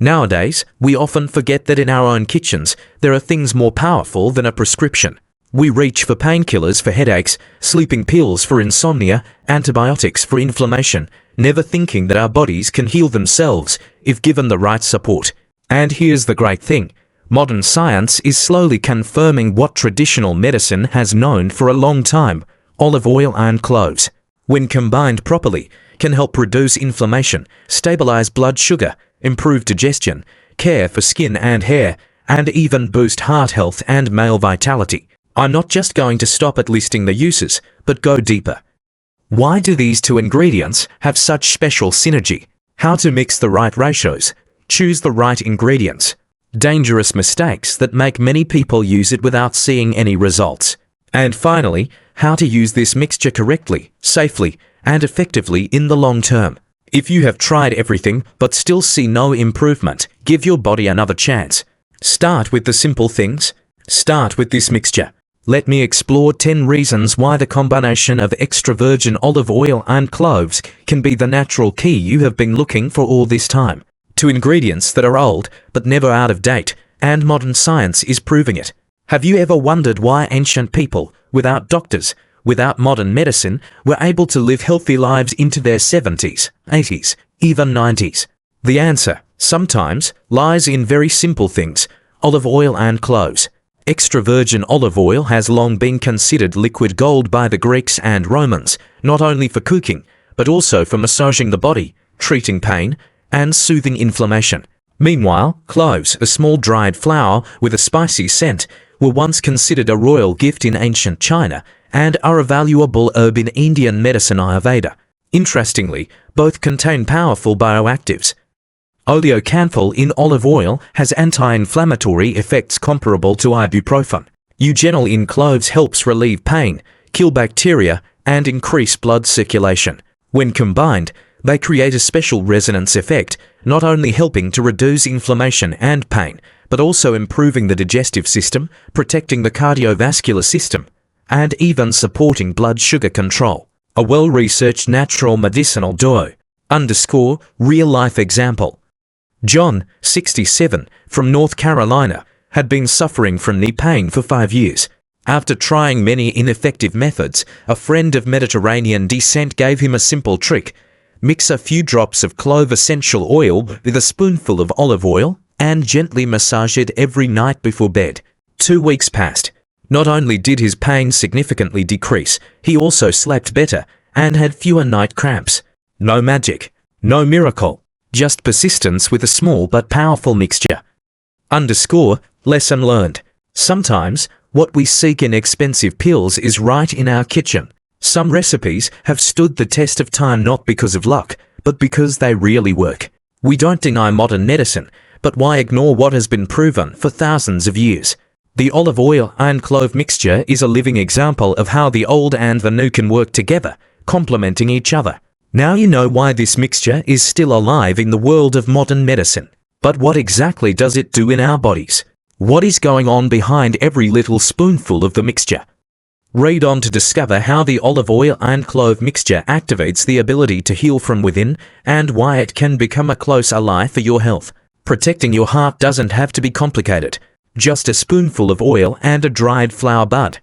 Nowadays, we often forget that in our own kitchens, there are things more powerful than a prescription. We reach for painkillers for headaches, sleeping pills for insomnia, antibiotics for inflammation, never thinking that our bodies can heal themselves if given the right support. And here's the great thing. Modern science is slowly confirming what traditional medicine has known for a long time. Olive oil and cloves, when combined properly, can help reduce inflammation, stabilize blood sugar, improve digestion, care for skin and hair, and even boost heart health and male vitality. I'm not just going to stop at listing the uses, but go deeper. Why do these two ingredients have such special synergy? How to mix the right ratios, choose the right ingredients, dangerous mistakes that make many people use it without seeing any results. And finally, how to use this mixture correctly, safely, and effectively in the long term. If you have tried everything but still see no improvement, give your body another chance. Start with the simple things. Start with this mixture. Let me explore 10 reasons why the combination of extra virgin olive oil and cloves can be the natural key you have been looking for all this time. 2 ingredients that are old but never out of date, and modern science is proving it. Have you ever wondered why ancient people, without doctors, without modern medicine, were able to live healthy lives into their 70s, 80s, even 90s? The answer, sometimes, lies in very simple things: olive oil and cloves. Extra virgin olive oil has long been considered liquid gold by the Greeks and Romans, not only for cooking, but also for massaging the body, treating pain, and soothing inflammation. Meanwhile, cloves, a small dried flower with a spicy scent, were once considered a royal gift in ancient China and are a valuable herb in Indian medicine Ayurveda. Interestingly, both contain powerful bioactives. Oleocanthal in olive oil has anti-inflammatory effects comparable to ibuprofen. Eugenol in cloves helps relieve pain, kill bacteria, and increase blood circulation. When combined, they create a special resonance effect, not only helping to reduce inflammation and pain, but also improving the digestive system, protecting the cardiovascular system, and even supporting blood sugar control. A well-researched natural medicinal duo. Real-life example. John, 67, from North Carolina, had been suffering from knee pain for 5 years. After trying many ineffective methods, a friend of Mediterranean descent gave him a simple trick. Mix a few drops of clove essential oil with a spoonful of olive oil and gently massage it every night before bed. 2 weeks passed. Not only did his pain significantly decrease, he also slept better and had fewer night cramps. No magic, no miracle, just persistence with a small but powerful mixture. Lesson learned. Sometimes, what we seek in expensive pills is right in our kitchen. Some recipes have stood the test of time not because of luck, but because they really work. We don't deny modern medicine, but why ignore what has been proven for thousands of years? The olive oil and clove mixture is a living example of how the old and the new can work together, complementing each other. Now you know why this mixture is still alive in the world of modern medicine. But what exactly does it do in our bodies? What is going on behind every little spoonful of the mixture? Read on to discover how the olive oil and clove mixture activates the ability to heal from within and why it can become a close ally for your health. Protecting your heart doesn't have to be complicated. Just a spoonful of oil and a dried flower bud.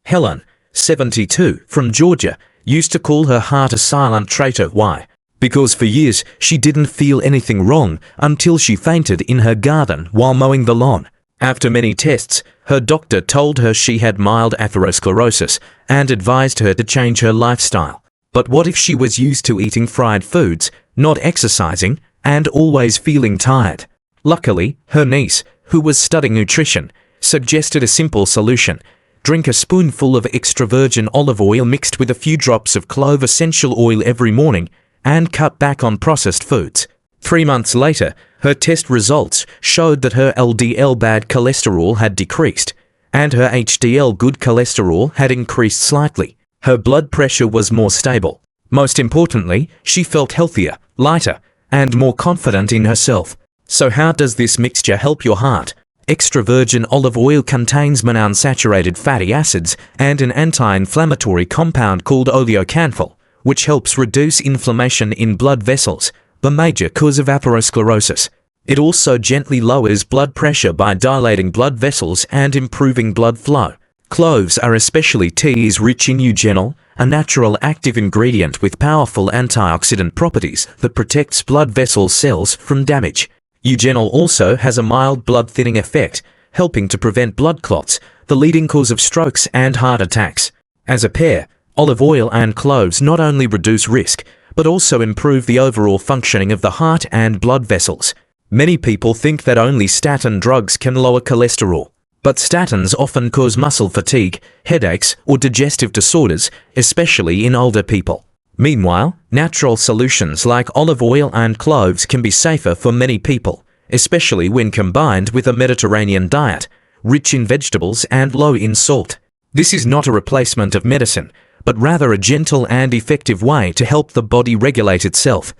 Helen, 72, from Georgia, used to call her heart a silent traitor. Why? Because for years she didn't feel anything wrong until she fainted in her garden while mowing the lawn. After many tests, her doctor told her she had mild atherosclerosis and advised her to change her lifestyle. But what if she was used to eating fried foods, not exercising, and always feeling tired? Luckily, her niece, who was studying nutrition, suggested a simple solution. Drink a spoonful of extra virgin olive oil mixed with a few drops of clove essential oil every morning and cut back on processed foods. 3 months later, her test results showed that her LDL bad cholesterol had decreased, and her HDL good cholesterol had increased slightly. Her blood pressure was more stable. Most importantly, she felt healthier, lighter, and more confident in herself. So how does this mixture help your heart? Extra virgin olive oil contains monounsaturated fatty acids and an anti-inflammatory compound called oleocanthal, which helps reduce inflammation in blood vessels, the major cause of atherosclerosis. It also gently lowers blood pressure by dilating blood vessels and improving blood flow. Cloves are especially teas rich in eugenol, a natural active ingredient with powerful antioxidant properties that protects blood vessel cells from damage. Eugenol also has a mild blood thinning effect, helping to prevent blood clots, the leading cause of strokes and heart attacks. As a pair, olive oil and cloves not only reduce risk, but also improve the overall functioning of the heart and blood vessels. Many people think that only statin drugs can lower cholesterol. But statins often cause muscle fatigue, headaches, or digestive disorders, especially in older people. Meanwhile, natural solutions like olive oil and cloves can be safer for many people, especially when combined with a Mediterranean diet, rich in vegetables and low in salt. This is not a replacement of medicine, but rather a gentle and effective way to help the body regulate itself.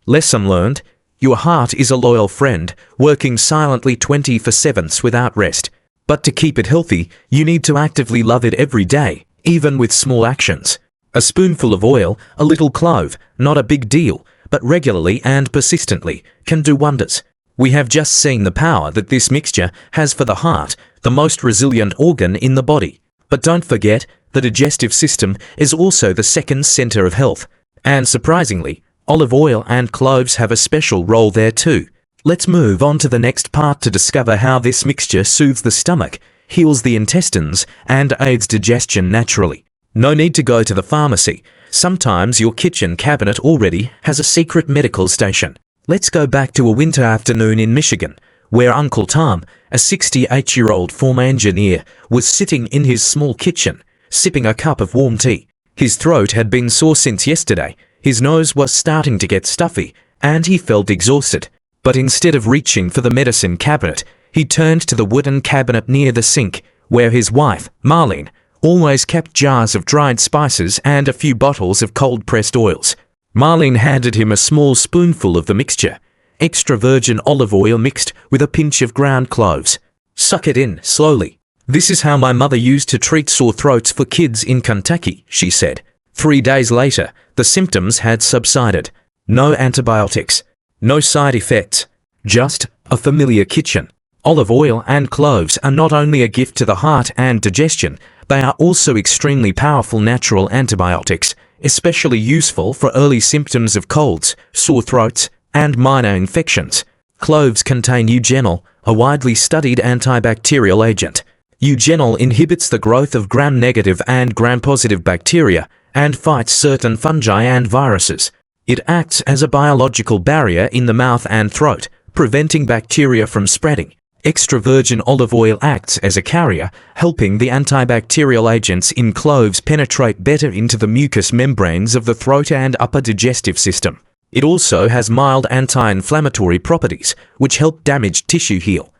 Lesson learned. Your heart is a loyal friend, working silently 24/7 without rest. But to keep it healthy, you need to actively love it every day, even with small actions. A spoonful of oil, a little clove, not a big deal, but regularly and persistently, can do wonders. We have just seen the power that this mixture has for the heart, the most resilient organ in the body. But don't forget, the digestive system is also the second center of health. And surprisingly, olive oil and cloves have a special role there too. Let's move on to the next part to discover how this mixture soothes the stomach, heals the intestines, and aids digestion naturally. No need to go to the pharmacy. Sometimes your kitchen cabinet already has a secret medical station. Let's go back to a winter afternoon in Michigan, where Uncle Tom, a 68-year-old former engineer, was sitting in his small kitchen, sipping a cup of warm tea. His throat had been sore since yesterday. His nose was starting to get stuffy, and he felt exhausted. But instead of reaching for the medicine cabinet, he turned to the wooden cabinet near the sink, where his wife, Marlene, always kept jars of dried spices and a few bottles of cold-pressed oils. Marlene handed him a small spoonful of the mixture, extra virgin olive oil mixed with a pinch of ground cloves. "Suck it in, slowly. This is how my mother used to treat sore throats for kids in Kentucky," she said. 3 days later, the symptoms had subsided. No antibiotics, no side effects, just a familiar kitchen. Olive oil and cloves are not only a gift to the heart and digestion, they are also extremely powerful natural antibiotics, especially useful for early symptoms of colds, sore throats, and minor infections. Cloves contain eugenol, a widely studied antibacterial agent. Eugenol inhibits the growth of gram-negative and gram-positive bacteria and fights certain fungi and viruses. It acts as a biological barrier in the mouth and throat, preventing bacteria from spreading. Extra virgin olive oil acts as a carrier, helping the antibacterial agents in cloves penetrate better into the mucous membranes of the throat and upper digestive system. It also has mild anti-inflammatory properties, which help damaged tissue heal.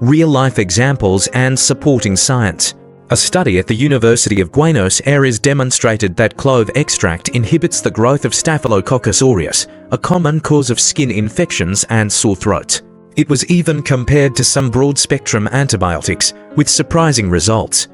Real-life examples and supporting science. A study at the University of Buenos Aires demonstrated that clove extract inhibits the growth of Staphylococcus aureus, a common cause of skin infections and sore throats. It was even compared to some broad-spectrum antibiotics, with surprising results.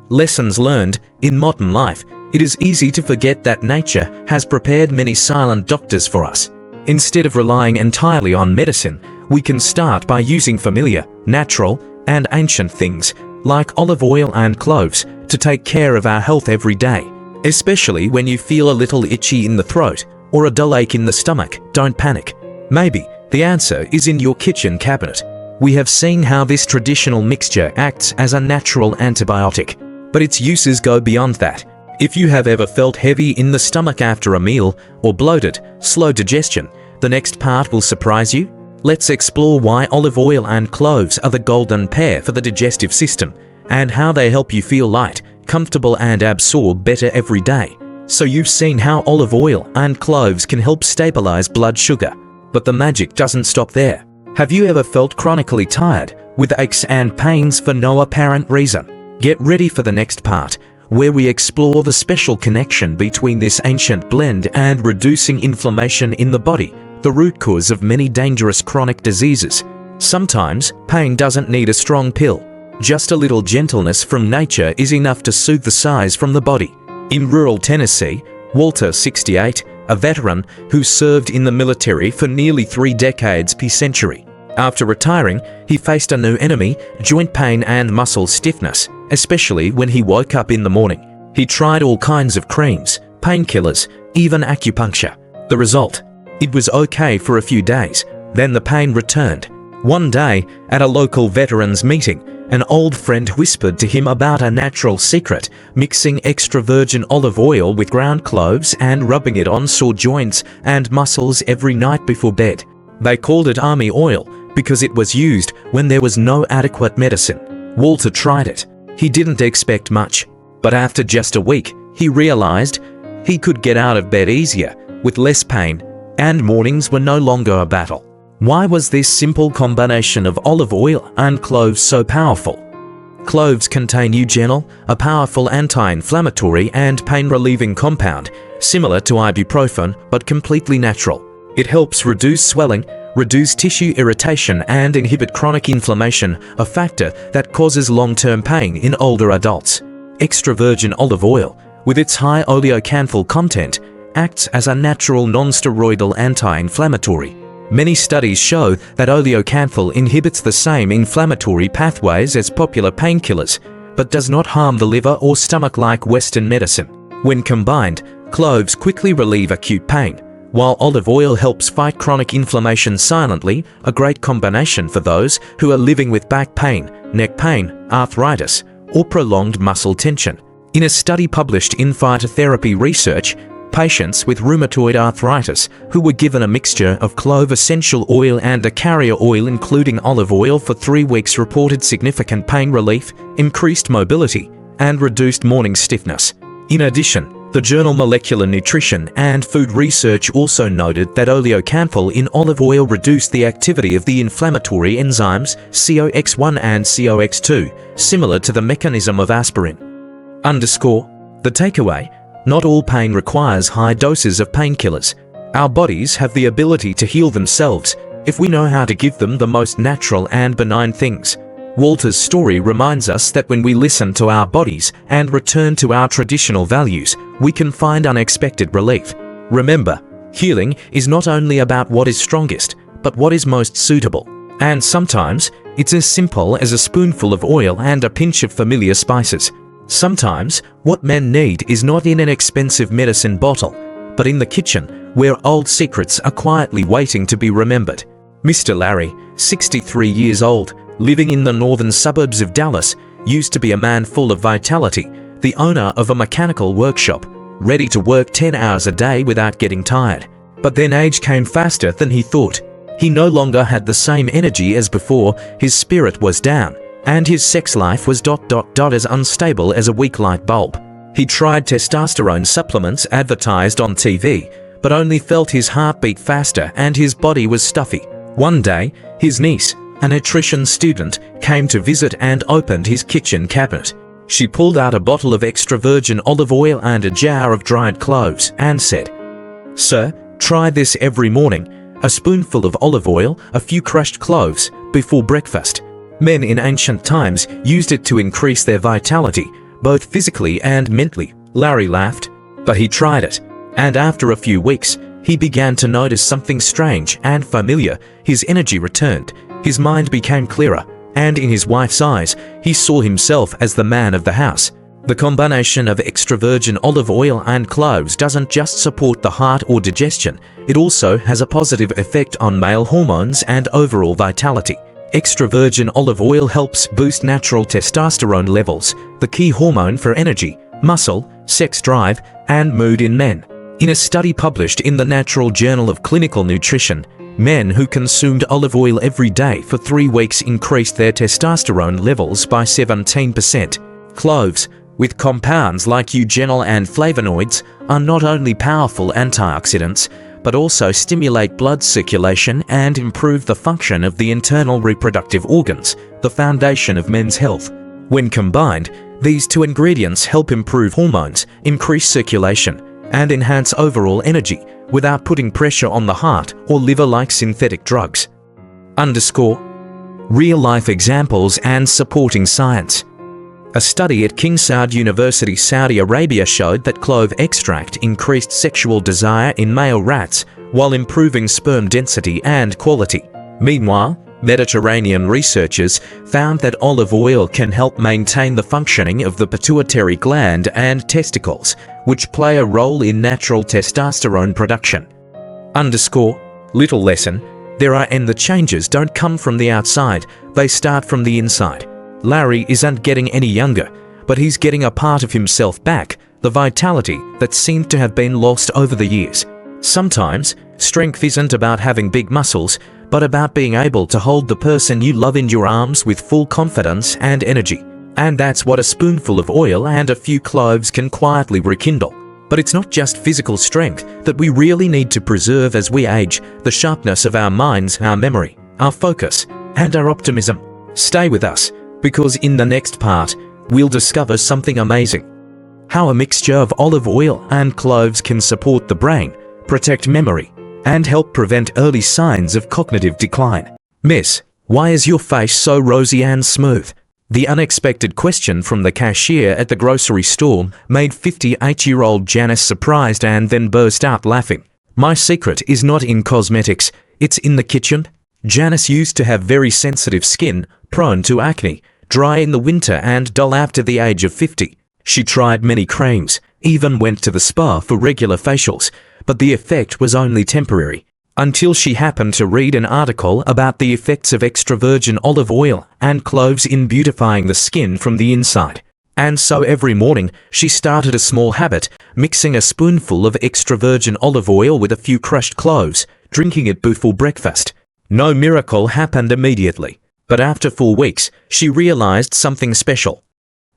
Lessons learned. In modern life, it is easy to forget that nature has prepared many silent doctors for us. Instead of relying entirely on medicine, we can start by using familiar, natural, and ancient things, like olive oil and cloves, to take care of our health every day. Especially when you feel a little itchy in the throat or a dull ache in the stomach, don't panic. Maybe the answer is in your kitchen cabinet. We have seen how this traditional mixture acts as a natural antibiotic, but its uses go beyond that. If you have ever felt heavy in the stomach after a meal or bloated, slow digestion, the next part will surprise you. Let's explore why olive oil and cloves are the golden pair for the digestive system and how they help you feel light, comfortable, and absorb better every day. So you've seen how olive oil and cloves can help stabilize blood sugar. But the magic doesn't stop there. Have you ever felt chronically tired, with aches and pains for no apparent reason? Get ready for the next part, where we explore the special connection between this ancient blend and reducing inflammation in the body, the root cause of many dangerous chronic diseases. Sometimes, pain doesn't need a strong pill. Just a little gentleness from nature is enough to soothe the sighs from the body. In rural Tennessee, Walter, 68, a veteran who served in the military for nearly 3 decades per century. After retiring, he faced a new enemy, joint pain and muscle stiffness, especially when he woke up in the morning. He tried all kinds of creams, painkillers, even acupuncture. The result? It was okay for a few days, then the pain returned. One day, at a local veterans meeting, an old friend whispered to him about a natural secret, mixing extra virgin olive oil with ground cloves and rubbing it on sore joints and muscles every night before bed. They called it army oil because it was used when there was no adequate medicine. Walter tried it. He didn't expect much, but after just a week, he realized he could get out of bed easier, with less pain, and mornings were no longer a battle. Why was this simple combination of olive oil and cloves so powerful? Cloves contain eugenol, a powerful anti-inflammatory and pain-relieving compound, similar to ibuprofen but completely natural. It helps reduce swelling, reduce tissue irritation and inhibit chronic inflammation, a factor that causes long-term pain in older adults. Extra virgin olive oil, with its high oleocanthal content, acts as a natural non-steroidal anti-inflammatory. Many studies show that oleocanthal inhibits the same inflammatory pathways as popular painkillers, but does not harm the liver or stomach like Western medicine. When combined, cloves quickly relieve acute pain, while olive oil helps fight chronic inflammation silently, a great combination for those who are living with back pain, neck pain, arthritis, or prolonged muscle tension. In a study published in Phytotherapy Research, patients with rheumatoid arthritis who were given a mixture of clove essential oil and a carrier oil including olive oil for 3 weeks reported significant pain relief, increased mobility, and reduced morning stiffness. In addition, the journal Molecular Nutrition and Food Research also noted that oleocanthal in olive oil reduced the activity of the inflammatory enzymes COX-1 and COX-2, similar to the mechanism of aspirin. The takeaway: not all pain requires high doses of painkillers. Our bodies have the ability to heal themselves if we know how to give them the most natural and benign things. Walter's story reminds us that when we listen to our bodies and return to our traditional values, we can find unexpected relief. Remember, healing is not only about what is strongest, but what is most suitable. And sometimes, it's as simple as a spoonful of oil and a pinch of familiar spices. Sometimes, what men need is not in an expensive medicine bottle, but in the kitchen, where old secrets are quietly waiting to be remembered. Mr. Larry, 63 years old, living in the northern suburbs of Dallas, used to be a man full of vitality, the owner of a mechanical workshop, ready to work 10 hours a day without getting tired. But then age came faster than he thought. He no longer had the same energy as before, his spirit was down, and his sex life was as unstable as a weak light bulb. He tried testosterone supplements advertised on TV, but only felt his heart beat faster and his body was stuffy. One day, his niece, a nutrition student, came to visit and opened his kitchen cabinet. She pulled out a bottle of extra virgin olive oil and a jar of dried cloves and said, "Sir, try this every morning. A spoonful of olive oil, a few crushed cloves, before breakfast." Men in ancient times used it to increase their vitality, both physically and mentally. Larry laughed, but he tried it, and after a few weeks, he began to notice something strange and familiar. His energy returned, his mind became clearer, and in his wife's eyes, he saw himself as the man of the house. The combination of extra virgin olive oil and cloves doesn't just support the heart or digestion, it also has a positive effect on male hormones and overall vitality. Extra virgin olive oil helps boost natural testosterone levels, the key hormone for energy, muscle, sex drive, and mood in men. In a study published in the Natural Journal of Clinical Nutrition, men who consumed olive oil every day for 3 weeks increased their testosterone levels by 17%. Cloves, with compounds like eugenol and flavonoids, are not only powerful antioxidants, but also stimulate blood circulation and improve the function of the internal reproductive organs, the foundation of men's health. When combined, these 2 ingredients help improve hormones, increase circulation, and enhance overall energy without putting pressure on the heart or liver like synthetic drugs. Real-life examples and supporting science. A study at King Saud University, Saudi Arabia showed that clove extract increased sexual desire in male rats while improving sperm density and quality. Meanwhile, Mediterranean researchers found that olive oil can help maintain the functioning of the pituitary gland and testicles, which play a role in natural testosterone production. Little lesson, the changes don't come from the outside, they start from the inside. Larry isn't getting any younger, but he's getting a part of himself back, the vitality that seemed to have been lost over the years. Sometimes, strength isn't about having big muscles, but about being able to hold the person you love in your arms with full confidence and energy. And that's what a spoonful of oil and a few cloves can quietly rekindle. But it's not just physical strength that we really need to preserve as we age, the sharpness of our minds, our memory, our focus, and our optimism. Stay with us, because in the next part, we'll discover something amazing. How a mixture of olive oil and cloves can support the brain, protect memory, and help prevent early signs of cognitive decline. Miss, why is your face so rosy and smooth? The unexpected question from the cashier at the grocery store made 58-year-old Janice surprised and then burst out laughing. My secret is not in cosmetics, it's in the kitchen. Janice used to have very sensitive skin, prone to acne, dry in the winter and dull after the age of 50. She tried many creams, even went to the spa for regular facials, but the effect was only temporary. Until she happened to read an article about the effects of extra virgin olive oil and cloves in beautifying the skin from the inside. And so every morning, she started a small habit, mixing a spoonful of extra virgin olive oil with a few crushed cloves, drinking it before breakfast. No miracle happened immediately, but after 4 weeks, she realized something special.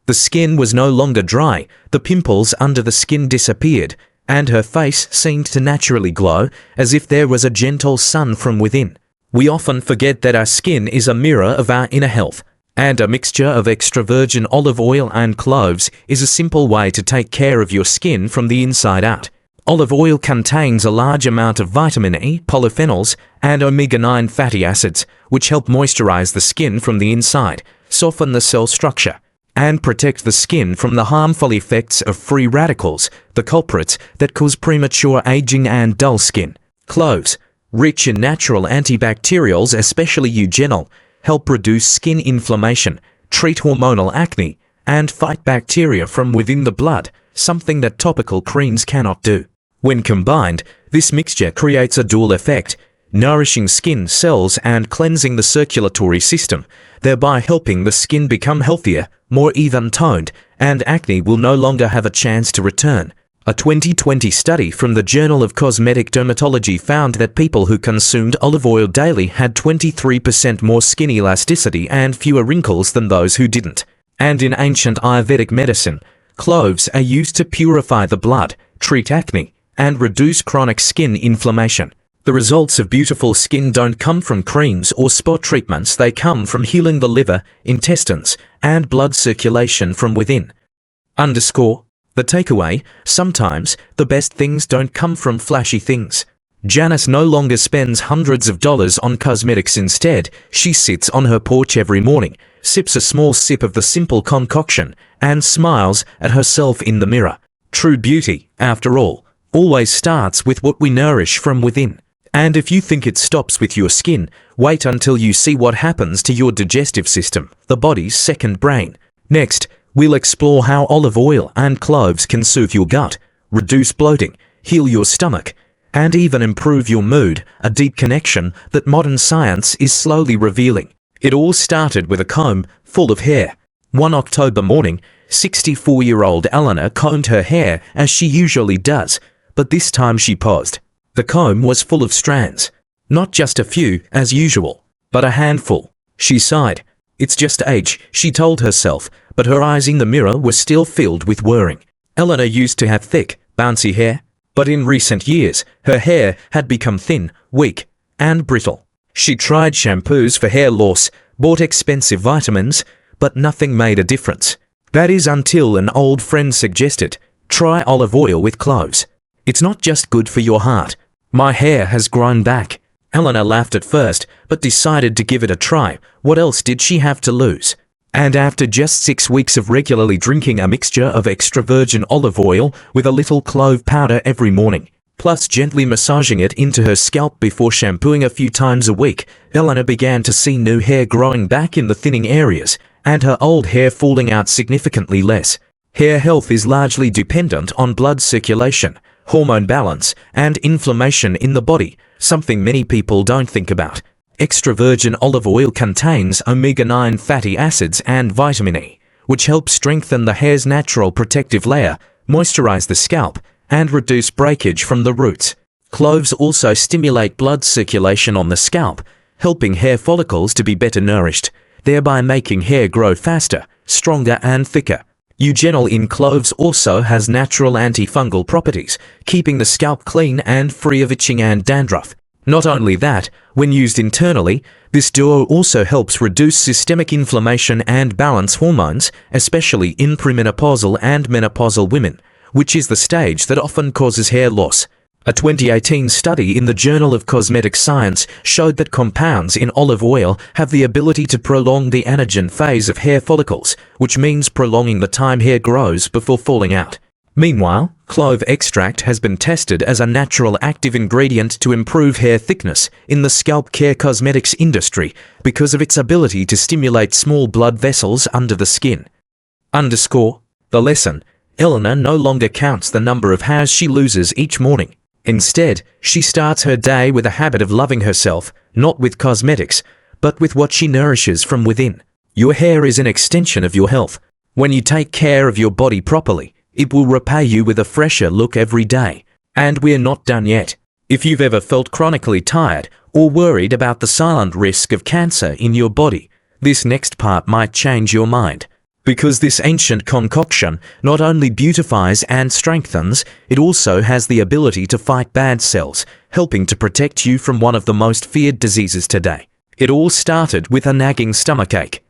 The skin was no longer dry, the pimples under the skin disappeared, and her face seemed to naturally glow, as if there was a gentle sun from within. We often forget that our skin is a mirror of our inner health, and a mixture of extra virgin olive oil and cloves is a simple way to take care of your skin from the inside out. Olive oil contains a large amount of vitamin E, polyphenols, and omega-9 fatty acids, which help moisturize the skin from the inside, soften the cell structure, and protect the skin from the harmful effects of free radicals, the culprits that cause premature aging and dull skin. Cloves, rich in natural antibacterials, especially eugenol, help reduce skin inflammation, treat hormonal acne, and fight bacteria from within the blood, something that topical creams cannot do. When combined, this mixture creates a dual effect, nourishing skin cells and cleansing the circulatory system, thereby helping the skin become healthier, more even-toned, and acne will no longer have a chance to return. A 2020 study from the Journal of Cosmetic Dermatology found that people who consumed olive oil daily had 23% more skin elasticity and fewer wrinkles than those who didn't. And in ancient Ayurvedic medicine, cloves are used to purify the blood, treat acne, and reduce chronic skin inflammation. The results of beautiful skin don't come from creams or spot treatments, they come from healing the liver, intestines, and blood circulation from within. The takeaway, sometimes, the best things don't come from flashy things. Janice no longer spends hundreds of dollars on cosmetics. Instead, she sits on her porch every morning, sips a small sip of the simple concoction, and smiles at herself in the mirror. True beauty, after all, always starts with what we nourish from within. And if you think it stops with your skin, wait until you see what happens to your digestive system, the body's second brain. Next, we'll explore how olive oil and cloves can soothe your gut, reduce bloating, heal your stomach, and even improve your mood, a deep connection that modern science is slowly revealing. It all started with a comb full of hair. One October morning, 64-year-old Eleanor combed her hair as she usually does, but this time she paused. The comb was full of strands. Not just a few, as usual, but a handful. She sighed. It's just age, she told herself, but her eyes in the mirror were still filled with worrying. Eleanor used to have thick, bouncy hair, but in recent years, her hair had become thin, weak, and brittle. She tried shampoos for hair loss, bought expensive vitamins, but nothing made a difference. That is until an old friend suggested, try olive oil with cloves. It's not just good for your heart. My hair has grown back. Eleanor laughed at first, but decided to give it a try. What else did she have to lose? And after just 6 weeks of regularly drinking a mixture of extra virgin olive oil with a little clove powder every morning, plus gently massaging it into her scalp before shampooing a few times a week, Eleanor began to see new hair growing back in the thinning areas, and her old hair falling out significantly less. Hair health is largely dependent on blood circulation, hormone balance, and inflammation in the body, something many people don't think about. Extra virgin olive oil contains omega-9 fatty acids and vitamin E, which help strengthen the hair's natural protective layer, moisturize the scalp, and reduce breakage from the roots. Cloves also stimulate blood circulation on the scalp, helping hair follicles to be better nourished, thereby making hair grow faster, stronger, and thicker. Eugenol in cloves also has natural antifungal properties, keeping the scalp clean and free of itching and dandruff. Not only that, when used internally, this duo also helps reduce systemic inflammation and balance hormones, especially in premenopausal and menopausal women, which is the stage that often causes hair loss. A 2018 study in the Journal of Cosmetic Science showed that compounds in olive oil have the ability to prolong the anagen phase of hair follicles, which means prolonging the time hair grows before falling out. Meanwhile, clove extract has been tested as a natural active ingredient to improve hair thickness in the scalp care cosmetics industry because of its ability to stimulate small blood vessels under the skin. The lesson: Eleanor no longer counts the number of hairs she loses each morning. Instead, she starts her day with a habit of loving herself, not with cosmetics, but with what she nourishes from within. Your hair is an extension of your health. When you take care of your body properly, it will repay you with a fresher look every day. And we're not done yet. If you've ever felt chronically tired or worried about the silent risk of cancer in your body, this next part might change your mind. Because this ancient concoction not only beautifies and strengthens, it also has the ability to fight bad cells, helping to protect you from one of the most feared diseases today. It all started with a nagging stomachache.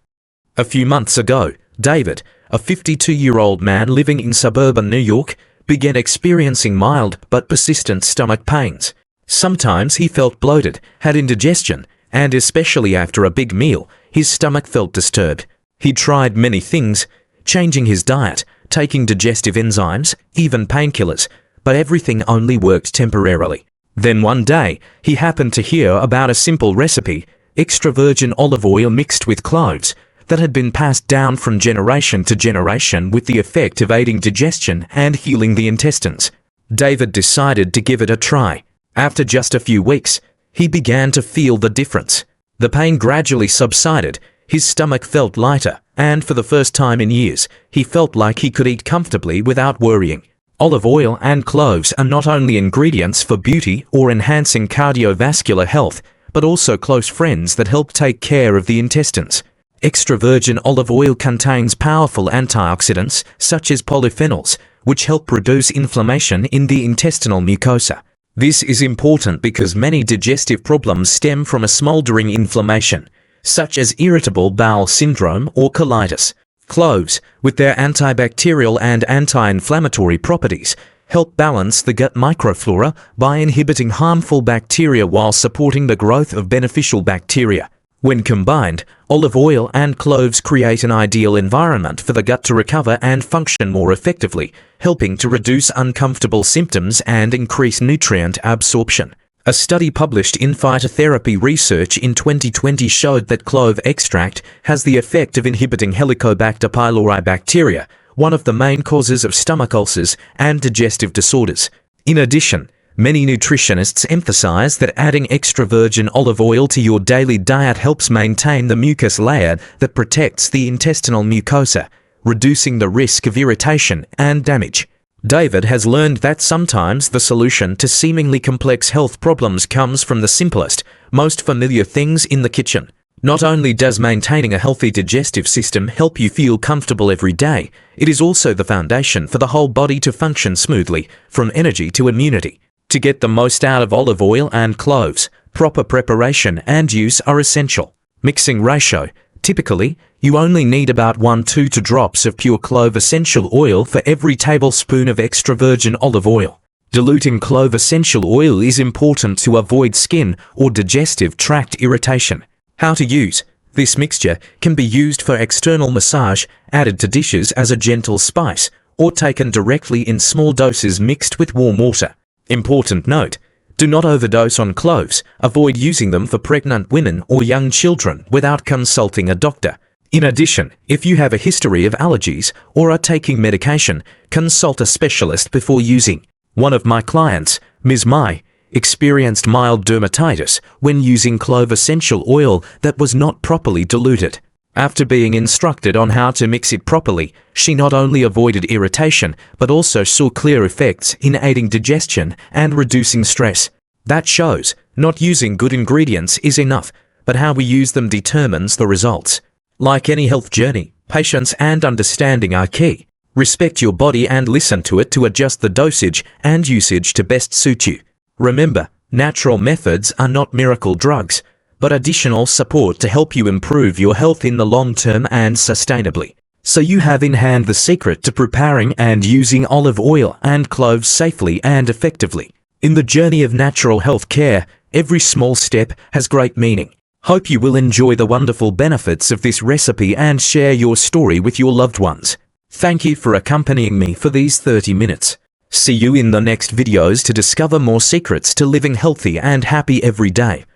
A few months ago, David, a 52-year-old man living in suburban New York, began experiencing mild but persistent stomach pains. Sometimes he felt bloated, had indigestion, and especially after a big meal, his stomach felt disturbed. He tried many things, changing his diet, taking digestive enzymes, even painkillers, but everything only worked temporarily. Then one day, he happened to hear about a simple recipe, extra virgin olive oil mixed with cloves, that had been passed down from generation to generation with the effect of aiding digestion and healing the intestines. David decided to give it a try. After just a few weeks, he began to feel the difference. The pain gradually subsided, his stomach felt lighter, and for the first time in years, he felt like he could eat comfortably without worrying. Olive oil and cloves are not only ingredients for beauty or enhancing cardiovascular health, but also close friends that help take care of the intestines. Extra virgin olive oil contains powerful antioxidants such as polyphenols, which help reduce inflammation in the intestinal mucosa. This is important because many digestive problems stem from a smoldering inflammation, such as irritable bowel syndrome or colitis. Cloves, with their antibacterial and anti-inflammatory properties, help balance the gut microflora by inhibiting harmful bacteria while supporting the growth of beneficial bacteria. When combined, olive oil and cloves create an ideal environment for the gut to recover and function more effectively, helping to reduce uncomfortable symptoms and increase nutrient absorption. A study published in Phytotherapy Research in 2020 showed that clove extract has the effect of inhibiting Helicobacter pylori bacteria, one of the main causes of stomach ulcers and digestive disorders. In addition, many nutritionists emphasize that adding extra virgin olive oil to your daily diet helps maintain the mucus layer that protects the intestinal mucosa, reducing the risk of irritation and damage. David has learned that sometimes the solution to seemingly complex health problems comes from the simplest, most familiar things in the kitchen. Not only does maintaining a healthy digestive system help you feel comfortable every day, it is also the foundation for the whole body to function smoothly, from energy to immunity. To get the most out of olive oil and cloves, proper preparation and use are essential. Mixing ratio: typically, you only need about 1-2 drops of pure clove essential oil for every tablespoon of extra virgin olive oil. Diluting clove essential oil is important to avoid skin or digestive tract irritation. How to use: This mixture can be used for external massage, added to dishes as a gentle spice, or taken directly in small doses mixed with warm water. Important note: do not overdose on cloves. Avoid using them for pregnant women or young children without consulting a doctor. In addition, if you have a history of allergies or are taking medication, consult a specialist before using. One of my clients, Ms. Mai, experienced mild dermatitis when using clove essential oil that was not properly diluted. After being instructed on how to mix it properly, she not only avoided irritation, but also saw clear effects in aiding digestion and reducing stress. That shows not using good ingredients is enough, but how we use them determines the results. Like any health journey, patience and understanding are key. Respect your body and listen to it to adjust the dosage and usage to best suit you. Remember, natural methods are not miracle drugs, but additional support to help you improve your health in the long term and sustainably. So you have in hand the secret to preparing and using olive oil and cloves safely and effectively. In the journey of natural health care, every small step has great meaning. Hope you will enjoy the wonderful benefits of this recipe and share your story with your loved ones. Thank you for accompanying me for these 30 minutes. See you in the next videos to discover more secrets to living healthy and happy every day.